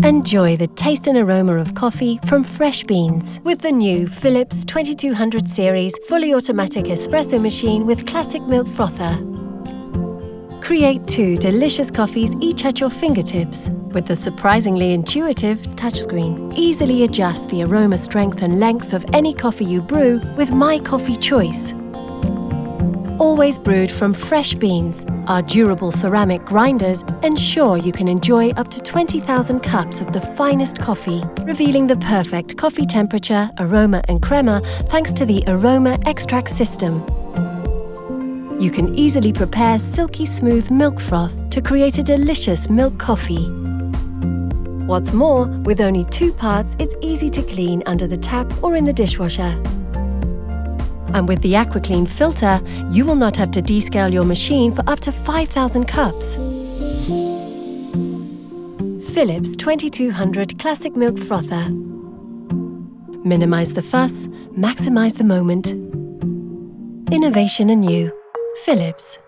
Enjoy the taste and aroma of coffee from fresh beans with the new Philips 2200 series fully automatic espresso machine with classic milk frother. Create 2 delicious coffees each at your fingertips. With the surprisingly intuitive touchscreen, easily adjust the aroma strength and length of any coffee you brew with My Coffee Choice. Always brewed from fresh beans, our durable ceramic grinders ensure you can enjoy up to 20,000 cups of the finest coffee, revealing the perfect coffee temperature, aroma and crema thanks to the Aroma Extract system. You can easily prepare silky smooth milk froth to create a delicious milk coffee. What's more, with only 2 parts, it's easy to clean under the tap or in the dishwasher. And with the AquaClean filter, you will not have to descale your machine for up to 5,000 cups. Philips 2200 Classic Milk Frother. Minimize the fuss, maximize the moment. Innovation anew. Philips.